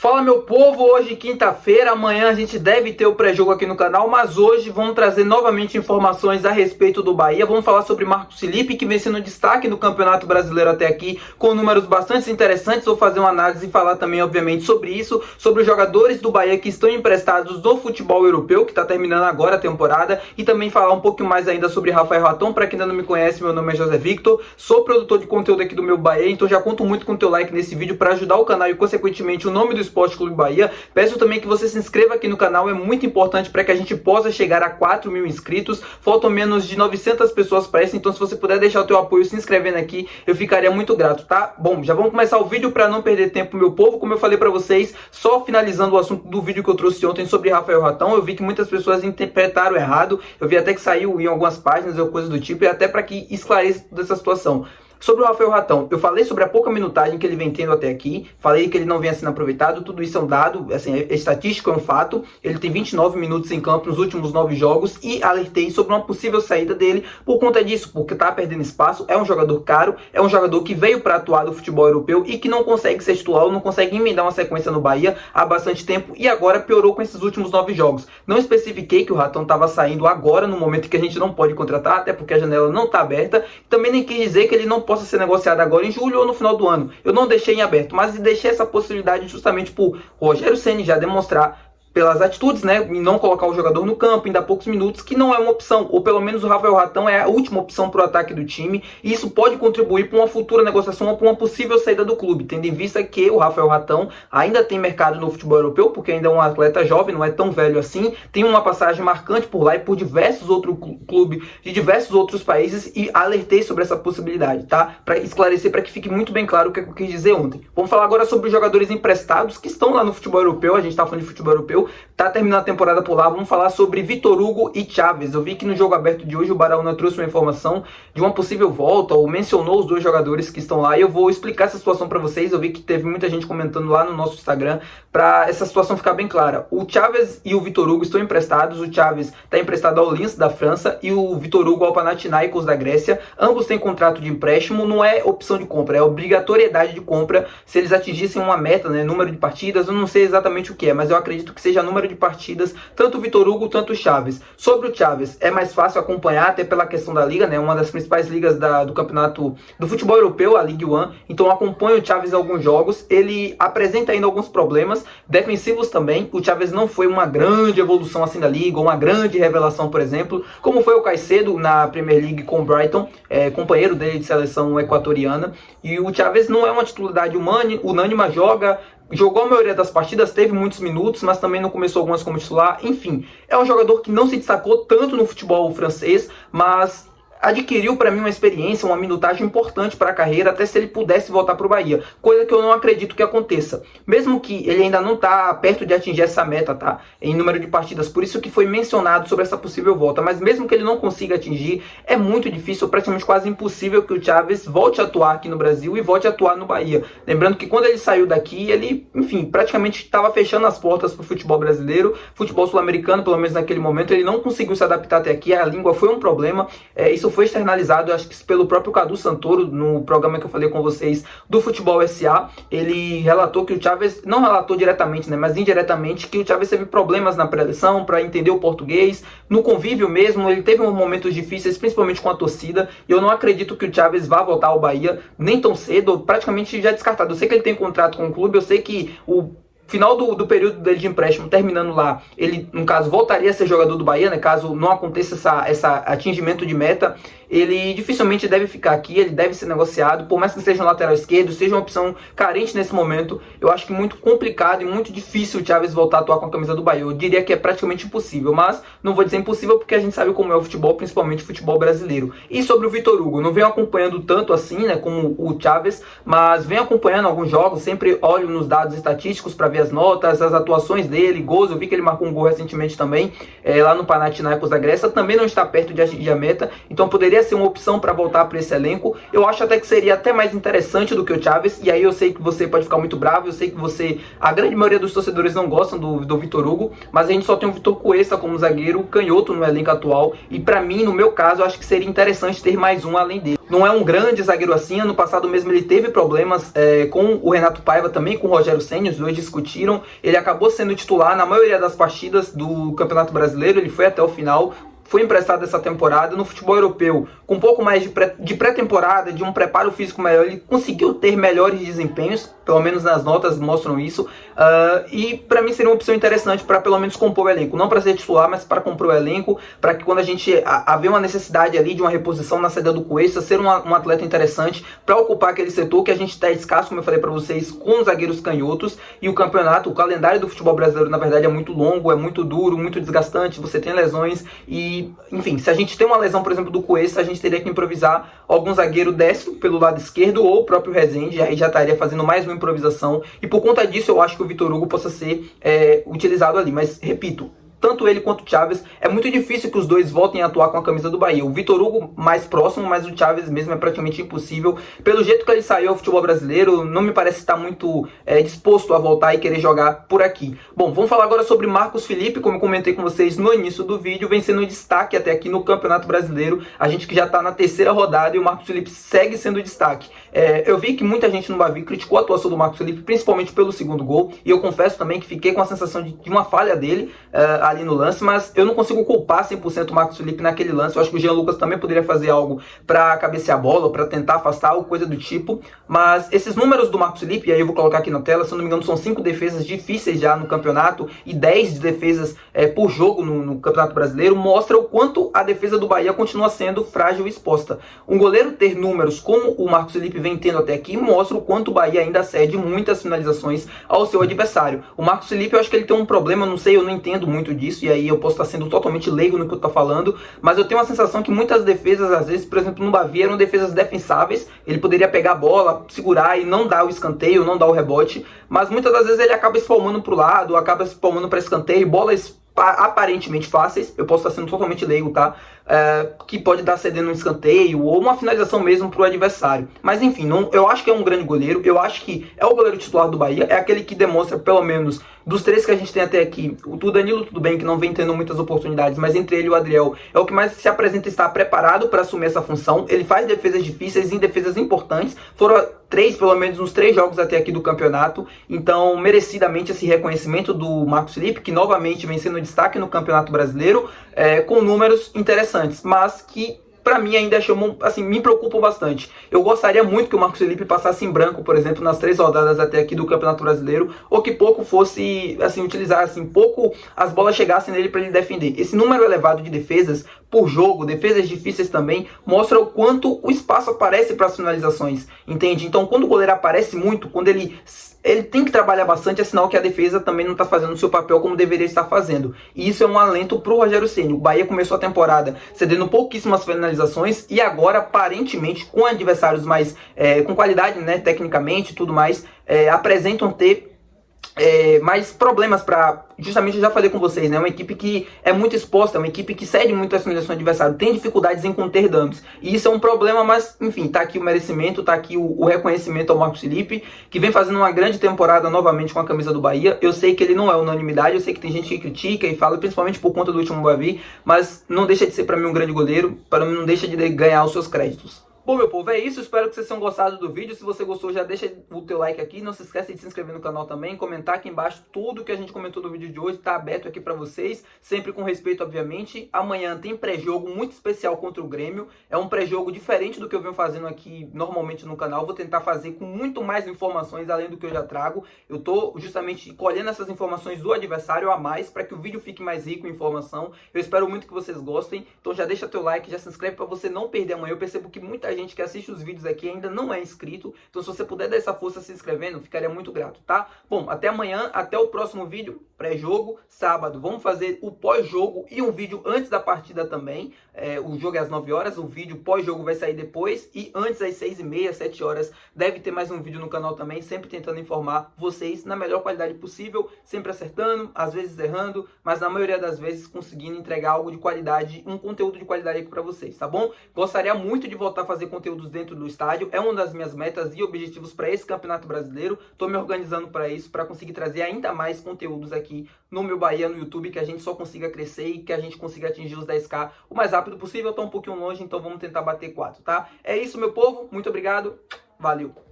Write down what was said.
Fala meu povo, hoje quinta-feira, amanhã a gente deve ter o pré-jogo aqui no canal, mas hoje vamos trazer novamente informações a respeito do Bahia. Vamos falar sobre Marcos Felipe, que vem sendo destaque no Campeonato Brasileiro até aqui, com números bastante interessantes. Vou fazer uma análise e falar também, obviamente, sobre isso, sobre os jogadores do Bahia que estão emprestados do futebol europeu, que está terminando agora a temporada, e também falar um pouco mais ainda sobre Rafael Raton. Para quem ainda não me conhece, meu nome é José Victor, sou produtor de conteúdo aqui do meu Bahia, então já conto muito com o teu like nesse vídeo para ajudar o canal e, consequentemente, o nome do Esporte Clube Bahia. Peço também que você se inscreva aqui no canal, é muito importante para que a gente possa chegar a 4.000 inscritos. Faltam menos de 900 pessoas para isso, então se você puder deixar o teu apoio se inscrevendo aqui, eu ficaria muito grato, tá? Bom, já vamos começar o vídeo para não perder tempo, meu povo. Como eu falei para vocês, só finalizando o assunto do vídeo que eu trouxe ontem sobre Rafael Raton, eu vi que muitas pessoas interpretaram errado, eu vi até que saiu em algumas páginas ou coisas do tipo, e até para que esclareça toda essa situação. Sobre o Rafael Raton, eu falei sobre a pouca minutagem que ele vem tendo até aqui, falei que ele não vem sendo aproveitado, tudo isso é um dado, assim, é estatístico, é um fato. Ele tem 29 minutos em campo nos últimos 9 jogos e alertei sobre uma possível saída dele por conta disso, porque tá perdendo espaço, é um jogador caro, é um jogador que veio para atuar no futebol europeu e que não consegue ser titular, não consegue emendar uma sequência no Bahia há bastante tempo e agora piorou com esses últimos 9 jogos. Não especifiquei que o Raton estava saindo agora, no momento que a gente não pode contratar, até porque a janela não está aberta, também nem quis dizer que ele não possa ser negociado agora em julho ou no final do ano. Eu não deixei em aberto, mas deixei essa possibilidade justamente por Rogério Ceni já demonstrar pelas atitudes, né, em não colocar o jogador no campo, em dar poucos minutos, que não é uma opção, ou pelo menos o Rafael Raton é a última opção para o ataque do time, e isso pode contribuir para uma futura negociação ou para uma possível saída do clube, tendo em vista que o Rafael Raton ainda tem mercado no futebol europeu, porque ainda é um atleta jovem, não é tão velho assim, tem uma passagem marcante por lá e por diversos outros clubes de diversos outros países, e alertei sobre essa possibilidade, tá? Para esclarecer, para que fique muito bem claro o que eu quis dizer ontem. Vamos falar agora sobre os jogadores emprestados que estão lá no futebol europeu. A gente está falando de futebol europeu, tá terminando a temporada por lá. Vamos falar sobre Vitor Hugo e Chaves. Eu vi que no jogo aberto de hoje o Baraúna trouxe uma informação de uma possível volta, ou mencionou os dois jogadores que estão lá, e eu vou explicar essa situação para vocês. Eu vi que teve muita gente comentando lá no nosso Instagram, para essa situação ficar bem clara. O Chaves e o Vitor Hugo estão emprestados. O Chaves está emprestado ao Lens da França e o Vitor Hugo ao Panathinaikos da Grécia. Ambos têm contrato de empréstimo, não é opção de compra, é obrigatoriedade de compra se eles atingissem uma meta, né, número de partidas. Eu não sei exatamente o que é, mas eu acredito que seja número de partidas, tanto o Vitor Hugo, tanto o Chaves. Sobre o Chaves, é mais fácil acompanhar, até pela questão da liga, né, uma das principais ligas do campeonato do futebol europeu, a Ligue 1, então acompanho o Chaves em alguns jogos. Ele apresenta ainda alguns problemas defensivos também. O Chaves não foi uma grande evolução assim da liga, uma grande revelação, por exemplo, como foi o Caicedo na Premier League com o Brighton, companheiro dele de seleção equatoriana. E o Chaves não é uma titularidade unânime, jogou a maioria das partidas, teve muitos minutos, mas também não começou algumas como titular. Enfim, é um jogador que não se destacou tanto no futebol francês, mas adquiriu para mim uma experiência, uma minutagem importante para a carreira, até se ele pudesse voltar para o Bahia, coisa que eu não acredito que aconteça, mesmo que ele ainda não está perto de atingir essa meta, tá, em número de partidas, por isso que foi mencionado sobre essa possível volta. Mas mesmo que ele não consiga atingir, é muito difícil, praticamente quase impossível, que o Chaves volte a atuar aqui no Brasil e volte a atuar no Bahia. Lembrando que quando ele saiu daqui, ele, enfim, praticamente estava fechando as portas para o futebol brasileiro, futebol sul-americano, pelo menos naquele momento. Ele não conseguiu se adaptar até aqui, a língua foi um problema, isso foi externalizado, acho que pelo próprio Cadu Santoro, no programa que eu falei com vocês do Futebol SA. Ele relatou que o Chaves, não relatou diretamente, né, mas indiretamente, que o Chaves teve problemas na pré-eleição para entender o português, no convívio mesmo, ele teve momentos difíceis, principalmente com a torcida, e eu não acredito que o Chaves vá voltar ao Bahia nem tão cedo, praticamente já descartado. Eu sei que ele tem contrato com o clube, eu sei que o final do período dele de empréstimo terminando lá, ele, no caso, voltaria a ser jogador do Bahia, né, caso não aconteça essa atingimento de meta. Ele dificilmente deve ficar aqui, ele deve ser negociado, por mais que seja um lateral esquerdo, seja uma opção carente nesse momento. Eu acho que muito complicado e muito difícil o Chaves voltar a atuar com a camisa do Bahia. Eu diria que é praticamente impossível, mas não vou dizer impossível porque a gente sabe como é o futebol, principalmente o futebol brasileiro. E sobre o Vitor Hugo, não venho acompanhando tanto assim, né, como o Chaves, mas venho acompanhando alguns jogos, sempre olho nos dados estatísticos para ver as notas, as atuações dele, gols. Eu vi que ele marcou um gol recentemente também, lá no Panathinaikos da Grécia. Também não está perto de atingir a meta, então poderia ser uma opção para voltar para esse elenco. Eu acho até que seria até mais interessante do que o Chaves, e aí eu sei que você pode ficar muito bravo, eu sei que a grande maioria dos torcedores não gostam do Vitor Hugo, mas a gente só tem o Vitor Cuesta como zagueiro canhoto no elenco atual, e para mim, no meu caso, eu acho que seria interessante ter mais um além dele. não é um grande zagueiro assim. Ano passado mesmo ele teve problemas com o Renato Paiva, também com o Rogério Ceni, os dois discutiram. Ele acabou sendo titular na maioria das partidas do Campeonato Brasileiro, ele foi até o final. Foi emprestado essa temporada no futebol europeu, com um pouco mais de pré-temporada, de um preparo físico melhor, ele conseguiu ter melhores desempenhos, pelo menos nas notas mostram isso, e para mim seria uma opção interessante para pelo menos compor o elenco, não para ser titular, mas para compor o elenco, para que quando a gente haver uma necessidade ali de uma reposição na saída do Cuesta, ser um atleta interessante para ocupar aquele setor que a gente está escasso, como eu falei para vocês, com os zagueiros canhotos, e o campeonato, o calendário do futebol brasileiro na verdade é muito longo, é muito duro, muito desgastante, você tem lesões e enfim, se a gente tem uma lesão, por exemplo, do Cuesta, a gente teria que improvisar algum zagueiro destro pelo lado esquerdo ou o próprio Rezende, aí já estaria fazendo mais uma improvisação, e por conta disso eu acho que o Vitor Hugo possa ser utilizado ali, mas repito, tanto ele quanto o Chaves, é muito difícil que os dois voltem a atuar com a camisa do Bahia. O Vitor Hugo mais próximo, mas o Chaves mesmo é praticamente impossível. Pelo jeito que ele saiu ao futebol brasileiro, não me parece estar muito disposto a voltar e querer jogar por aqui. Bom, vamos falar agora sobre Marcos Felipe, como eu comentei com vocês no início do vídeo, vem sendo destaque até aqui no Campeonato Brasileiro. A gente que já está na terceira rodada e o Marcos Felipe segue sendo destaque. Eu vi que muita gente no Bavi criticou a atuação do Marcos Felipe, principalmente pelo segundo gol, e eu confesso também que fiquei com a sensação de uma falha dele ali no lance, mas eu não consigo culpar 100% o Marcos Felipe naquele lance. Eu acho que o Jean Lucas também poderia fazer algo para cabecear a bola, para tentar afastar ou coisa do tipo, mas esses números do Marcos Felipe, e aí eu vou colocar aqui na tela, se eu não me engano são 5 defesas difíceis já no campeonato e 10 defesas por jogo no Campeonato Brasileiro, mostra o quanto a defesa do Bahia continua sendo frágil e exposta. Um goleiro ter números como o Marcos Felipe vem tendo até aqui, mostra o quanto o Bahia ainda cede muitas finalizações ao seu adversário. O Marcos Felipe, eu acho que ele tem um problema, não sei, eu não entendo muito disso, e aí eu posso estar sendo totalmente leigo no que eu estou falando, mas eu tenho a sensação que muitas defesas, às vezes, por exemplo, no Bavi, eram defesas defensáveis, ele poderia pegar a bola, segurar e não dar o escanteio, não dar o rebote, mas muitas das vezes ele acaba espalmando para o lado, acaba espalmando para escanteio, bolas aparentemente fáceis, eu posso estar sendo totalmente leigo, tá? Que pode dar cedendo um escanteio ou uma finalização mesmo para o adversário. Mas enfim, eu acho que é um grande goleiro, eu acho que é o goleiro titular do Bahia, é aquele que demonstra, pelo menos, dos três que a gente tem até aqui, o Danilo tudo bem, que não vem tendo muitas oportunidades, mas entre ele e o Adriel, é o que mais se apresenta estar preparado para assumir essa função. Ele faz defesas difíceis e defesas importantes, foram pelo menos uns 3 jogos até aqui do campeonato, então merecidamente esse reconhecimento do Marcos Felipe, que novamente vem sendo destaque no Campeonato Brasileiro, com números interessantes, mas que pra mim ainda chamam, assim, me preocupam bastante. Eu gostaria muito que o Marcos Felipe passasse em branco, por exemplo, nas 3 rodadas até aqui do Campeonato Brasileiro, ou que pouco fosse, assim, utilizar, assim, pouco as bolas chegassem nele para ele defender. Esse número elevado de defesas por jogo, defesas difíceis também, mostra o quanto o espaço aparece para as finalizações, entende? Então, quando o goleiro aparece muito, quando ele tem que trabalhar bastante, é sinal que a defesa também não está fazendo o seu papel como deveria estar fazendo. E isso é um alento para o Rogério Ceni. O Bahia começou a temporada cedendo pouquíssimas finalizações e agora, aparentemente, com adversários mais com qualidade, né, tecnicamente e tudo mais, apresentam ter mais problemas para, justamente eu já falei com vocês, né, uma equipe que é muito exposta, uma equipe que cede muito as finalizações do adversário, tem dificuldades em conter danos, e isso é um problema, mas enfim, tá aqui o merecimento, tá aqui o reconhecimento ao Marcos Felipe, que vem fazendo uma grande temporada novamente com a camisa do Bahia. Eu sei que ele não é unanimidade, eu sei que tem gente que critica e fala, principalmente por conta do último Bavi, mas não deixa de ser para mim um grande goleiro, para mim não deixa de ganhar os seus créditos. Bom, meu povo, é isso. Espero que vocês tenham gostado do vídeo. Se você gostou, já deixa o teu like aqui. Não se esqueça de se inscrever no canal também. Comentar aqui embaixo tudo que a gente comentou no vídeo de hoje. Tá aberto aqui pra vocês. Sempre com respeito, obviamente. Amanhã tem pré-jogo muito especial contra o Grêmio. É um pré-jogo diferente do que eu venho fazendo aqui normalmente no canal. Vou tentar fazer com muito mais informações além do que eu já trago. Eu tô justamente colhendo essas informações do adversário a mais para que o vídeo fique mais rico em informação. Eu espero muito que vocês gostem. Então já deixa teu like, já se inscreve para você não perder amanhã. Eu percebo que muita gente que assiste os vídeos aqui ainda não é inscrito, então se você puder dar essa força se inscrevendo, ficaria muito grato, tá? Bom, até amanhã, até o próximo vídeo, pré-jogo, sábado, vamos fazer o pós-jogo e um vídeo antes da partida também. O jogo é às 9 horas, o vídeo pós-jogo vai sair depois, e antes às 6h30, 7 horas, deve ter mais um vídeo no canal também, sempre tentando informar vocês na melhor qualidade possível, sempre acertando, às vezes errando, mas na maioria das vezes conseguindo entregar algo de qualidade, um conteúdo de qualidade aqui pra vocês, tá bom? Gostaria muito de voltar a fazer conteúdos dentro do estádio, é uma das minhas metas e objetivos para esse Campeonato Brasileiro. Tô me organizando para isso, para conseguir trazer ainda mais conteúdos aqui aqui no meu Bahia no YouTube, que a gente só consiga crescer e que a gente consiga atingir os 10k o mais rápido possível. Tá um pouquinho longe, então vamos tentar bater 4, tá? É isso, meu povo. Muito obrigado. Valeu.